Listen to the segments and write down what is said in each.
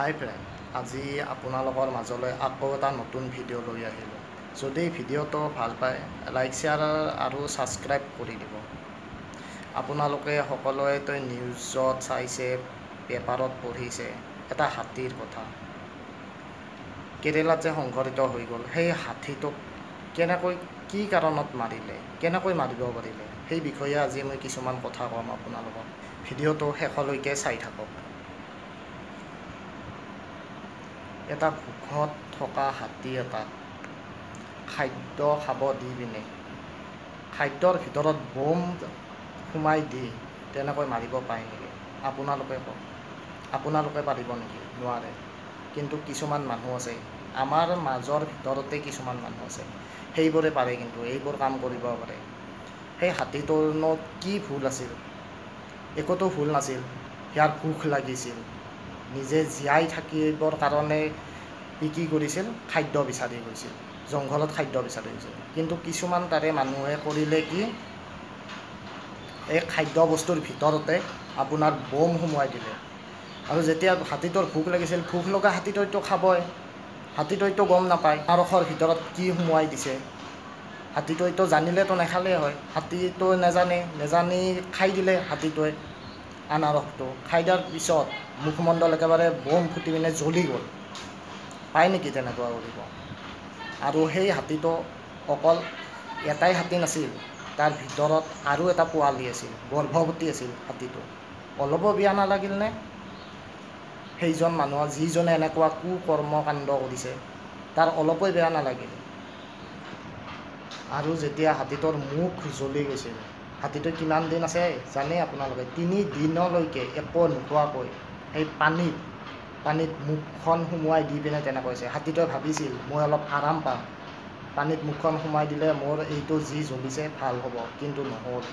হাই friend, আজি আপোনালোকৰ মাজলৈ আকৌ এটা নতুন ভিডিঅ' লৈ আহিলোঁ। যদি ভিডিঅ'টো ভাল পায়, লাইক শ্বেয়াৰ আৰু ছাবস্ক্ৰাইব কৰি দিব। আপোনালোকে সকলোৱেতো নিউজত চাইছে, পেপাৰত পঢ়িছে এটা হাতীৰ কথা। কেৰেলাত যে সংঘটিত হৈ গ'ল, সেই হাতীটোক কেনেকৈ কি কাৰণত মাৰিলে, কেনেকৈ মাৰিব পাৰিলে, সেই বিষয়ে আজি মই কিছুমান কথা ক'ম আপোনালোকক। ভিডিঅ'টো শেষলৈকে চাই থাকক। এটা ভোকত থকা হাতী এটাক খাদ্য খাব দি পিনে খাদ্যৰ ভিতৰত বোম সোমাই দি তেনেকৈ মাৰিব পাৰে নেকি? আপোনালোকে কওক, আপোনালোকে পাৰিব নেকি? নোৱাৰে। কিন্তু কিছুমান মানুহ আছে, আমাৰ মাজৰ ভিতৰতে কিছুমান মানুহ আছে, সেইবোৰে পাৰে, কিন্তু এইবোৰ কাম কৰিব পাৰে। সেই হাতীটোৰনো কি ভুল আছিল? একোতো ভুল নাছিল। ইয়াৰ ভোক লাগিছিল, নিজে জীয়াই থাকিবৰ কাৰণে কি কৰিছিল? খাদ্য বিচাৰি গৈছিল, জংঘলত খাদ্য বিচাৰি গৈছিল। কিন্তু কিছুমান তাৰে মানুহে কৰিলে কি, এই খাদ্য বস্তুৰ ভিতৰতে আপোনাৰ বোম সোমোৱাই দিলে। আৰু যেতিয়া হাতীটোৰ ভোক লাগিছিল, ভোক লগা হাতীটোৱেতো খাবই, হাতীটোৱেতো গম নাপায় আৰসৰ ভিতৰত কি সোমোৱাই দিছে। হাতীটোৱেতো জানিলেতো নাখালেই হয়, হাতীটো নেজানি খাই দিলে। হাতীটোৱে আনাৰসটো খাই দিয়াৰ পিছত মুখমণ্ডল একেবাৰে বোম ফুটি পিনে জ্বলি গ'ল। পায় নেকি তেনেকুৱা কৰিব? আৰু সেই হাতীটো অকল এটাই হাতী নাছিল, তাৰ ভিতৰত আৰু এটা পোৱালি আছিল, গৰ্ভৱতী আছিল হাতীটো। অলপো বেয়া নালাগিলনে সেইজন মানুহৰ, যিজনে এনেকুৱা কুকৰ্মকাণ্ড কৰিছে, তাৰ অলপো বেয়া নালাগিল? আৰু যেতিয়া হাতীটোৰ মুখ জ্বলি গৈছিল, হাতীটো কিমান দিন আছে জানে আপোনালোকে? 3 দিনলৈকে একো নোখোৱাকৈ সেই পানীত মুখখন সোমোৱাই দি পিনে তেনেকৈ আছে। হাতীটোৱে ভাবিছিল মই অলপ আৰাম পাম, পানীত মুখখন সোমাই দিলে মোৰ এইটো যি জ্বলিছে ভাল হ'ব, কিন্তু নহ'ল।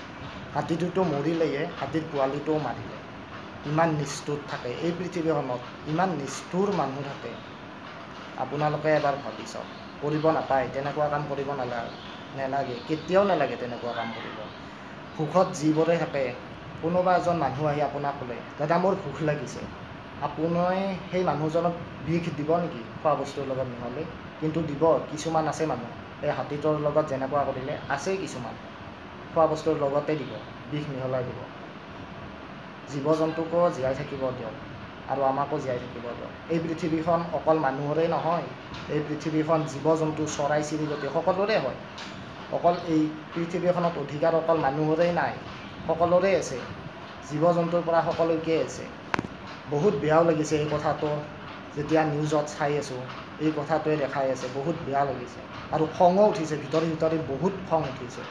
হাতীটোতো মৰিলেয়ে, হাতীৰ পোৱালিটোও মাৰিলে। ইমান নিষ্ঠুৰ থাকে এই পৃথিৱীখনত, ইমান নিষ্ঠুৰ মানুহ থাকে। আপোনালোকে এবাৰ ভাবি চাওক। কৰিব নাপায়, তেনেকুৱা কাম কৰিব নেলাগে, কেতিয়াও নালাগে তেনেকুৱা কাম কৰিব। ভোকত যিবোৰে থাকে, কোনোবা এজন মানুহ আহি আপোনাক ক'লে দাদা মোৰ ভোক লাগিছে, আপুনি সেই মানুহজনক বিষ দিব নেকি খোৱা বস্তুৰ লগত মিহলি? কিন্তু দিব। কিছুমান আছে মানুহ, এই হাতীটোৰ লগত যেনেকুৱা কৰিলে আছে কিছুমান, খোৱা বস্তুৰ লগতে দিব, বিষ মিহলাই দিব। জীৱ জন্তুকো জীয়াই থাকিব দিয়ক, আৰু আমাকো জীয়াই থাকিব দিয়ক। এই পৃথিৱীখন অকল মানুহৰে নহয়, এই পৃথিৱীখন জীৱ জন্তু চৰাই চিৰিকটি সকলোৰে হয়। অকল এই পৃথিৱীখনত অধিকাৰ অকল মানুহৰেই নাই, সকলোৰে আছে, জীৱ জন্তুৰ পৰা সকলোকে আছে। বহুত বেয়াও লাগিছে এই কথাটো, যেতিয়া নিউজত চাই আছোঁ, এই কথাটোৱে দেখাই আছে, বহুত বেয়া লাগিছে। আৰু খঙো উঠিছে, ভিতৰি বহুত খং উঠিছে।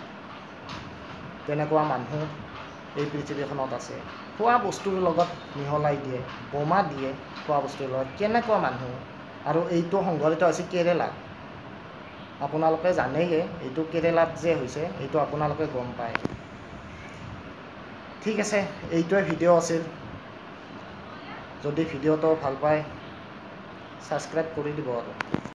তেনেকুৱা মানুহ এই পৃথিৱীখনত আছে। খোৱা বস্তুৰ লগত মিহলাই দিয়ে, বোমা দিয়ে খোৱা বস্তুৰ লগত, কেনেকুৱা মানুহ? আৰু এইটো সংঘটিত হৈছে কেৰেলাত। আপোনালোকে জানেয়ে এইটো কেৰেলাত যে হৈছে, এইটো আপোনালোকে গম পায়। ঠিক আছে, এইটোৱে ভিডিঅ' আছিল। যদি ভিডিঅ'টো ভাল পায়, ছাবস্ক্ৰাইব কৰি দিব আৰু।